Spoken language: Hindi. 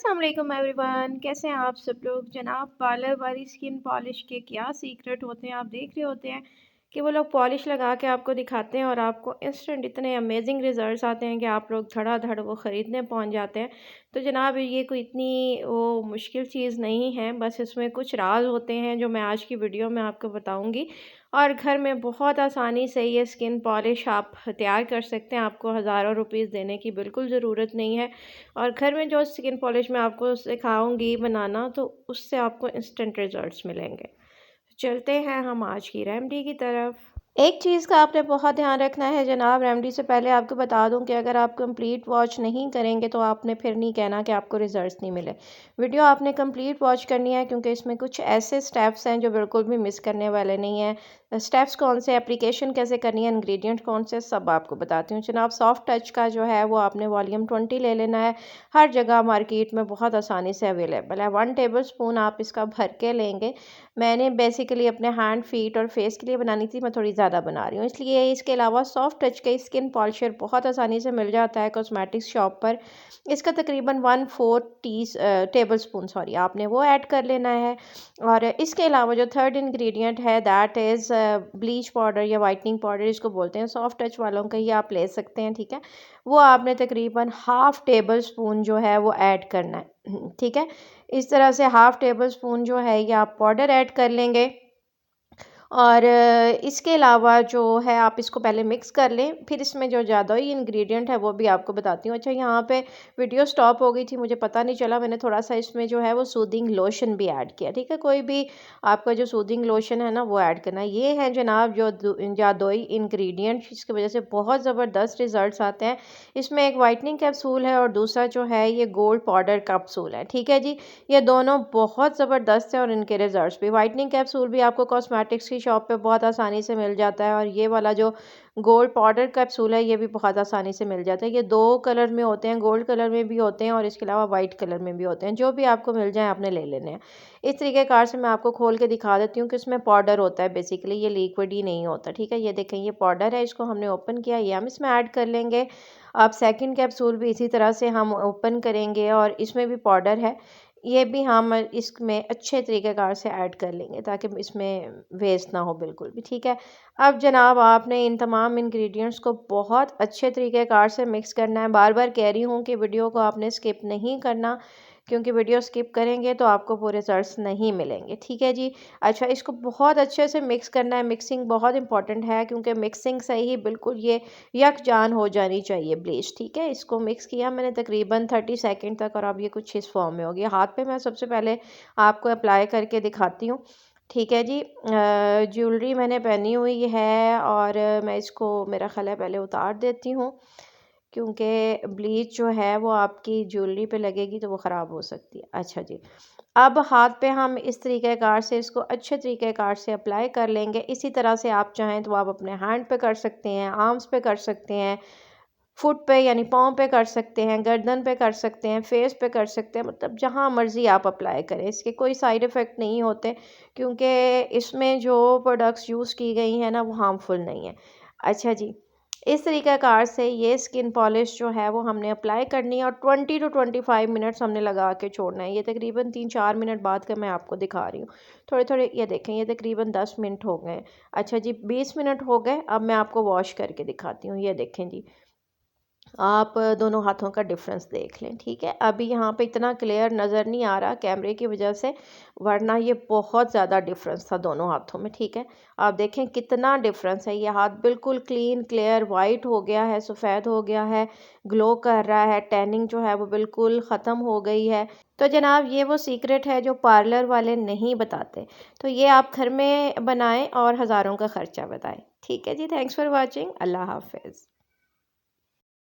अस्सलाम वालेकुम एवरीवन, कैसे हैं आप सब लोग। जनाब, पार्लर वाली स्किन पॉलिश के क्या सीक्रेट होते हैं। आप देख रहे होते हैं कि वो लोग पॉलिश लगा के आपको दिखाते हैं और आपको इंस्टेंट इतने अमेजिंग रिजल्ट्स आते हैं कि आप लोग धड़ाधड़ वो ख़रीदने पहुंच जाते हैं। तो जनाब, ये कोई इतनी वो मुश्किल चीज़ नहीं है, बस इसमें कुछ राज होते हैं जो मैं आज की वीडियो में आपको बताऊंगी। और घर में बहुत आसानी से ये स्किन पॉलिश आप तैयार कर सकते हैं। आपको हज़ारों रुपीस देने की बिल्कुल ज़रूरत नहीं है। और घर में जो स्किन पॉलिश मैं आपको सिखाऊंगी बनाना, तो उससे आपको इंस्टेंट रिजल्ट्स मिलेंगे। चलते हैं हम आज की रेमेडी की तरफ। एक चीज़ का आपने बहुत ध्यान रखना है जनाब। रेमेडी से पहले आपको बता दूं कि अगर आप कंप्लीट वॉच नहीं करेंगे तो आपने फिर नहीं कहना कि आपको रिजल्ट्स नहीं मिले। वीडियो आपने कंप्लीट वॉच करनी है, क्योंकि इसमें कुछ ऐसे स्टेप्स हैं जो बिल्कुल भी मिस करने वाले नहीं हैं। स्टेप्स कौन से, एप्लीकेशन कैसे करनी है, इंग्रेडिएंट कौन से, सब आपको बताती हूँ जनाब। सॉफ्ट टच का जो है वो आपने वॉल्यूम 20 ले लेना है। हर जगह मार्केट में बहुत आसानी से अवेलेबल है। 1 टेबल स्पून आप इसका भर के लेंगे। मैंने बेसिकली अपने हैंड, फीट और फेस के लिए बनानी थी, मैं थोड़ी ज़्यादा बना रही हूँ इसलिए। इसके अलावा सॉफ्ट टच का स्किन पॉलिशर बहुत आसानी से मिल जाता है कॉस्मेटिक्स शॉप पर। इसका तकरीबन 1/4 टेबल स्पून आपने वो ऐड कर लेना है। और इसके अलावा जो थर्ड इंग्रेडिएंट है दैट इज़ ब्लीच पाउडर या वाइटनिंग पाउडर, इसको बोलते हैं। सॉफ्ट टच वालों का ही आप ले सकते हैं, ठीक है। वो आपने तकरीबन हाफ़ टेबल स्पून जो है वो ऐड करना है, ठीक है। इस तरह से हाफ़ टेबल स्पून जो है ये आप पाउडर ऐड कर लेंगे। और इसके अलावा जो है आप इसको पहले मिक्स कर लें। फिर इसमें जो ज़्यादा ही इंग्रेडिएंट है वो भी आपको बताती हूँ। अच्छा, यहाँ पे वीडियो स्टॉप हो गई थी, मुझे पता नहीं चला। मैंने थोड़ा सा इसमें जो है वो सूदिंग लोशन भी ऐड किया, ठीक है। कोई भी आपका जो सूदिंग लोशन है ना वो ऐड करना है। ये है जनाब जो दो ही इंग्रेडिएंट, जिसकी वजह से बहुत ज़बरदस्त रिजल्ट्स आते हैं। इसमें एक वाइटनिंग कैप्सूल है और दूसरा जो है ये गोल्ड पाउडर कैप्सूल है, ठीक है जी। ये दोनों बहुत ज़बरदस्त है और इनके रिजल्ट्स भी। वाइटनिंग कैप्सूल भी आपको कॉस्मेटिक्स की शॉप पे बहुत आसानी से मिल जाता है, और ये वाला जो गोल्ड पाउडर कैप्सूल है ये भी बहुत आसानी से मिल जाता है। ये 2 कलर में होते हैं, गोल्ड कलर में भी होते हैं और इसके अलावा वाइट कलर में भी होते हैं। जो भी आपको मिल जाए आपने ले लेने हैं। इस तरीके कार से मैं आपको खोल के दिखा देती हूँ कि इसमें पाउडर होता है बेसिकली, ये लिक्विड ही नहीं होता, ठीक है। ये देखें, ये पाउडर है, इसको हमने ओपन किया, ये हम इसमें ऐड कर लेंगे। अब सेकंड कैप्सूल भी इसी तरह से हम ओपन करेंगे और इसमें भी पाउडर है। ये भी हम इसमें अच्छे तरीक़ेकार से ऐड कर लेंगे ताकि इसमें वेस्ट ना हो बिल्कुल भी, ठीक है। अब जनाब, आपने इन तमाम इंग्रेडिएंट्स को बहुत अच्छे तरीक़ेकार से मिक्स करना है। बार बार कह रही हूँ कि वीडियो को आपने स्किप नहीं करना, क्योंकि वीडियो स्किप करेंगे तो आपको पूरे रिजल्ट्स नहीं मिलेंगे, ठीक है जी। अच्छा, इसको बहुत अच्छे से मिक्स करना है। मिक्सिंग बहुत इंपॉर्टेंट है, क्योंकि मिक्सिंग से ही बिल्कुल ये यकजान हो जानी चाहिए ब्लीच, ठीक है। इसको मिक्स किया मैंने तकरीबन 30 सेकंड तक, और अब ये कुछ इस फॉर्म में हो गया। हाथ पे मैं सबसे पहले आपको अप्लाई करके दिखाती हूँ, ठीक है जी। ज्वेलरी मैंने पहनी हुई है और मैं इसको, मेरा ख्याल है, पहले उतार देती हूँ, क्योंकि ब्लीच जो है वो आपकी ज्वेलरी पे लगेगी तो वो ख़राब हो सकती है। अच्छा जी, अब हाथ पे हम इस तरीक़ेकार से इसको अच्छे तरीक़ेकार से अप्लाई कर लेंगे। इसी तरह से आप चाहें तो आप अपने हैंड पे कर सकते हैं, आर्म्स पे कर सकते हैं, फुट पे यानी पाँव पे कर सकते हैं, गर्दन पे कर सकते हैं, फेस पे कर सकते हैं, मतलब जहाँ मर्ज़ी आप अप्लाई करें। इसके कोई साइड इफ़ेक्ट नहीं होते, क्योंकि इसमें जो प्रोडक्ट्स यूज़ की गई हैं ना वो हार्मफुल नहीं है। अच्छा जी, इस तरीक़ाकार से ये स्किन पॉलिश जो है वो हमने अप्लाई करनी है और 20 टू 25 मिनट्स हमने लगा के छोड़ना है। ये तकरीबन 3-4 मिनट बाद का मैं आपको दिखा रही हूँ। थोड़े थोड़े ये देखें, ये तकरीबन 10 मिनट हो गए। अच्छा जी, 20 मिनट हो गए। अब मैं आपको वॉश करके दिखाती हूँ। ये देखें जी, आप दोनों हाथों का डिफरेंस देख लें, ठीक है। अभी यहाँ पे इतना क्लियर नज़र नहीं आ रहा कैमरे की वजह से, वरना ये बहुत ज़्यादा डिफरेंस था दोनों हाथों में, ठीक है। आप देखें कितना डिफरेंस है। ये हाथ बिल्कुल क्लीन, क्लियर, वाइट हो गया है, सफ़ेद हो गया है, ग्लो कर रहा है, टैनिंग जो है वो बिल्कुल ख़त्म हो गई है। तो जनाब, ये वो सीक्रेट है जो पार्लर वाले नहीं बताते। तो ये आप घर में बनाएं और हज़ारों का ख़र्चा बताएं, ठीक है जी। Thanks for watching. अल्लाह हाफ़िज़।